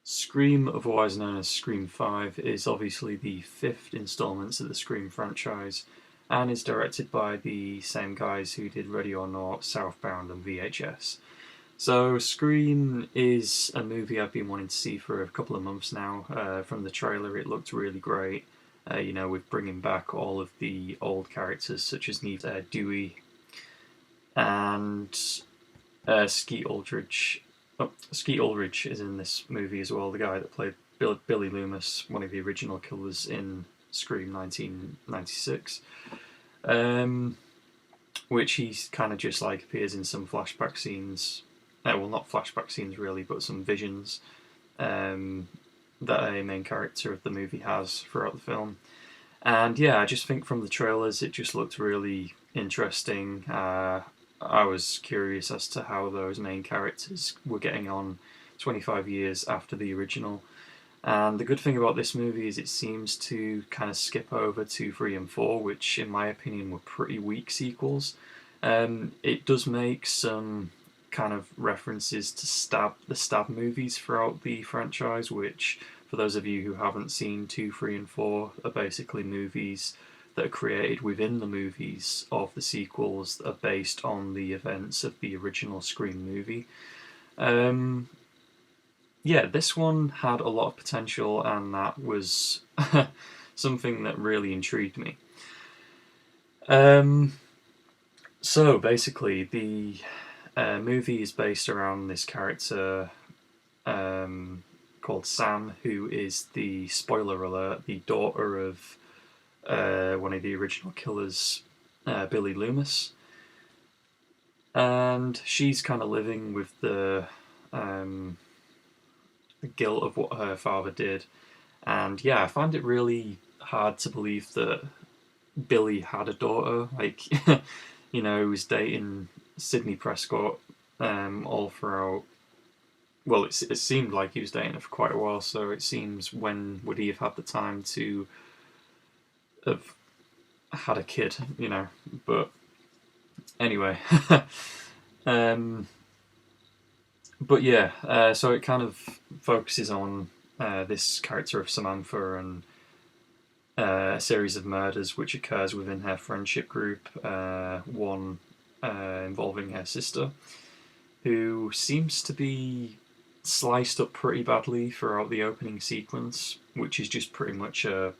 Scream, otherwise known as Scream 5, is obviously the fifth installment of the Scream franchise and is directed by the same guys who did Ready or Not, Southbound, and VHS. So, Scream is a movie I've been wanting to see for a couple of months now. From the trailer, it looked really great. With bringing back all of the old characters such as Dewey and Skeet Ulrich. Oh, Skeet Ulrich is in this movie as well, the guy that played Billy Loomis, one of the original killers in Scream 1996. Which he kind of just like appears in some flashback scenes. Well, not flashback scenes really, but some visions that a main character of the movie has throughout the film. And yeah, I just think from the trailers it just looked really interesting. I was curious as to how those main characters were getting on 25 years after the original. And the good thing about this movie is it seems to kind of skip over 2, 3, and 4, which in my opinion were pretty weak sequels. It does make some kind of references to the Stab movies throughout the franchise, which, for those of you who haven't seen 2, 3, and 4, are basically movies that are created within the movies of the sequels that are based on the events of the original Scream movie. This one had a lot of potential, and that was something that really intrigued me. So basically, the movie is based around this character called Sam, who is the, spoiler alert, the daughter of one of the original killers, Billy Loomis. And she's kind of living with the guilt of what her father did. And yeah, I find it really hard to believe that Billy had a daughter. Like, he was dating Sydney Prescott all throughout. Well, it seemed like he was dating her for quite a while, so it seems, when would he have had the time to have had a kid, But anyway. But yeah, so it kind of focuses on this character of Samantha and a series of murders which occurs within her friendship group, one involving her sister, who seems to be sliced up pretty badly throughout the opening sequence, which is just pretty much a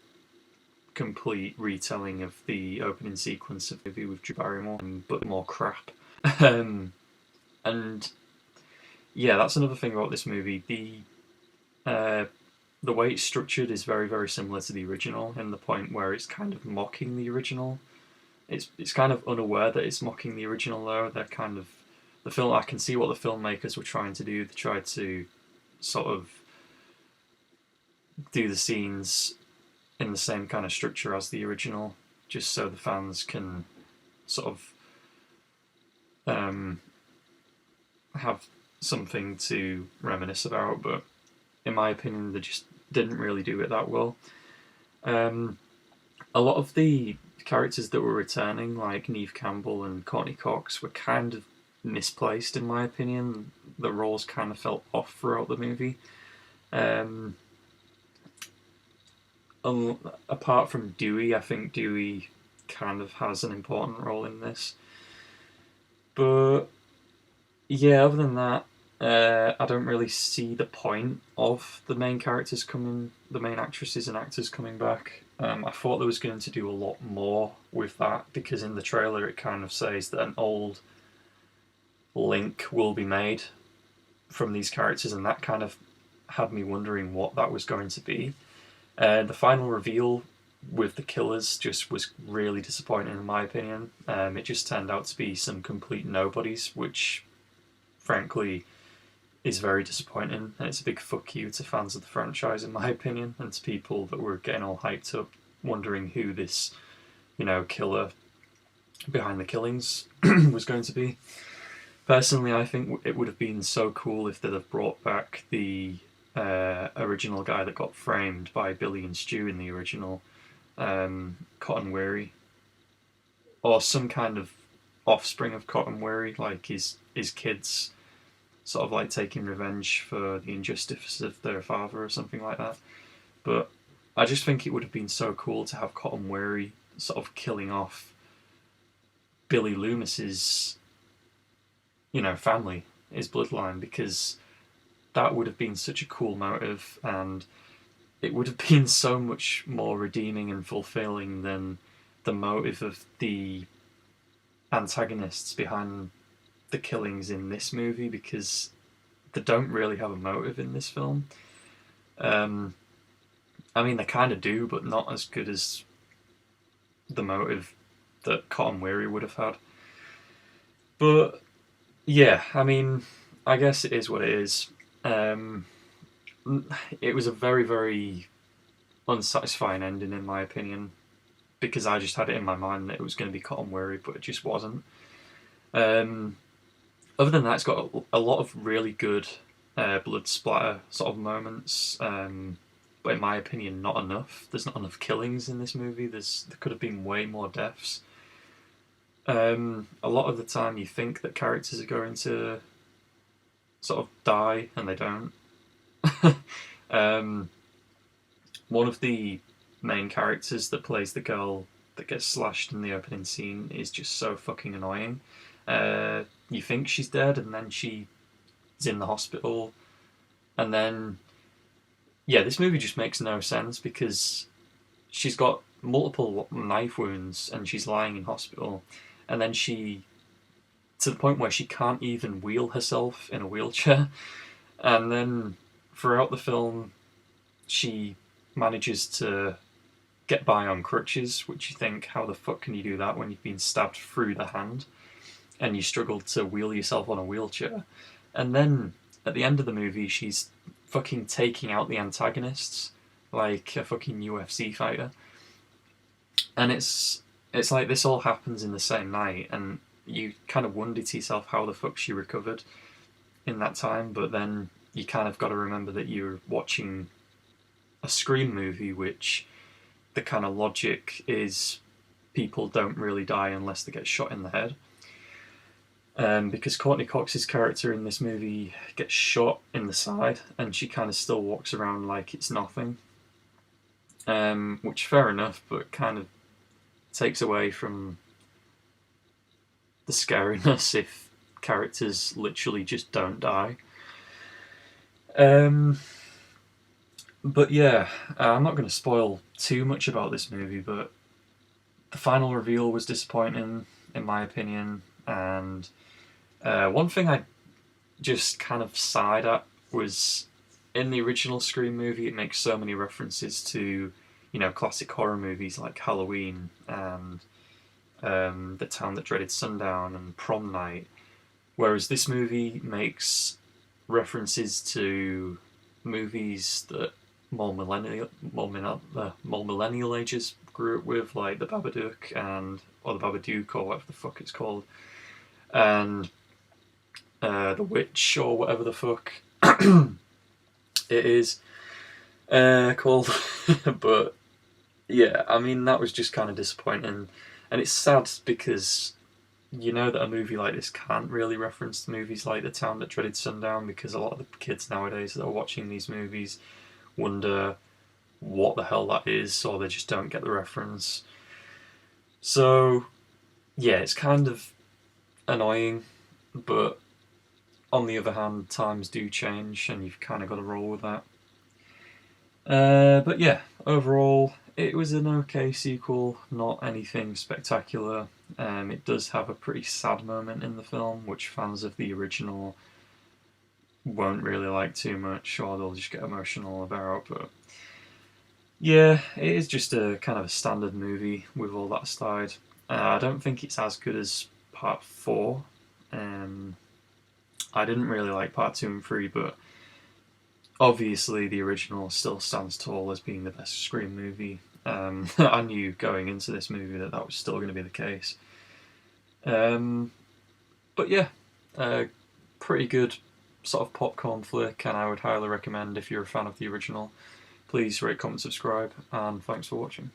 complete retelling of the opening sequence of the movie with Drew Barrymore, but more crap. And yeah, that's another thing about this movie. The way it's structured is very, very similar to the original, in the point where it's kind of mocking the original. It's kind of unaware that it's mocking the original, though. They're kind of the film. I can see what the filmmakers were trying to do. They tried to sort of do the scenes in the same kind of structure as the original, just so the fans can sort of have something to reminisce about. But in my opinion, they just didn't really do it that well. A lot of the characters that were returning, like Neve Campbell and Courtney Cox, were kind of misplaced, in my opinion. The roles kind of felt off throughout the movie. Apart from Dewey, I think Dewey kind of has an important role in this. But yeah, other than that, I don't really see the point of the main actresses and actors coming back. I thought there was going to do a lot more with that, because in the trailer it kind of says that an old link will be made from these characters, and that kind of had me wondering what that was going to be. The final reveal with the killers just was really disappointing, in my opinion. It just turned out to be some complete nobodies, which frankly is very disappointing, and it's a big fuck you to fans of the franchise, in my opinion, and to people that were getting all hyped up, wondering who this, killer behind the killings was going to be. Personally, I think it would have been so cool if they'd have brought back the original guy that got framed by Billy and Stu in the original, Cotton Weary, or some kind of offspring of Cotton Weary, like his kids sort of like taking revenge for the injustice of their father or something like that. But I just think it would have been so cool to have Cotton Weary sort of killing off Billy Loomis's, family, his bloodline, because that would have been such a cool motive, and it would have been so much more redeeming and fulfilling than the motive of the antagonists behind the killings in this movie, because they don't really have a motive in this film. I mean, they kind of do, but not as good as the motive that Cotton Weary would have had. But yeah, I mean, I guess it is what it is. It was a very, very unsatisfying ending, in my opinion, because I just had it in my mind that it was going to be Cotton Weary, but it just wasn't. Other than that, it's got a lot of really good blood splatter sort of moments, but in my opinion, not enough. There's not enough killings in this movie. There could have been way more deaths. A lot of the time, you think that characters are going to sort of die, and they don't. One of the main characters that plays the girl that gets slashed in the opening scene is just so fucking annoying. You think she's dead, and then she's in the hospital, and then this movie just makes no sense because she's got multiple knife wounds and she's lying in hospital, and then to the point where she can't even wheel herself in a wheelchair, and then throughout the film she manages to get by on crutches, which you think, how the fuck can you do that when you've been stabbed through the hand and you struggle to wheel yourself on a wheelchair? And then at the end of the movie, she's fucking taking out the antagonists like a fucking UFC fighter. And it's like this all happens in the same night, and you kind of wonder to yourself how the fuck she recovered in that time, but then you kind of got to remember that you're watching a Scream movie, which the kind of logic is people don't really die unless they get shot in the head. Because Courtney Cox's character in this movie gets shot in the side, and she kind of still walks around like it's nothing. Which, fair enough, but kind of takes away from the scariness if characters literally just don't die. But yeah, I'm not going to spoil too much about this movie, but the final reveal was disappointing, in my opinion, and one thing I just kind of sighed at was, in the original Scream movie, it makes so many references to, classic horror movies like Halloween and The Town That Dreaded Sundown and Prom Night, whereas this movie makes references to movies that more millennial ages grew up with, like The Babadook or The Babadook, or whatever the fuck it's called, and The Witch, or whatever the fuck it is called. But yeah, I mean, that was just kind of disappointing, and it's sad because you know that a movie like this can't really reference movies like The Town That Dreaded Sundown, because a lot of the kids nowadays that are watching these movies wonder what the hell that is, or they just don't get the reference. So yeah, it's kind of annoying, but on the other hand, times do change, and you've kind of got to roll with that. But yeah, overall, it was an okay sequel, not anything spectacular. It does have a pretty sad moment in the film, which fans of the original won't really like too much, or they'll just get emotional about. But yeah, it is just a kind of a standard movie with all that aside. I don't think it's as good as Part 4. I didn't really like Part 2 and 3, but obviously the original still stands tall as being the best Scream movie. I knew going into this movie that was still going to be the case. But yeah, pretty good sort of popcorn flick, and I would highly recommend if you're a fan of the original. Please rate, comment, subscribe, and thanks for watching.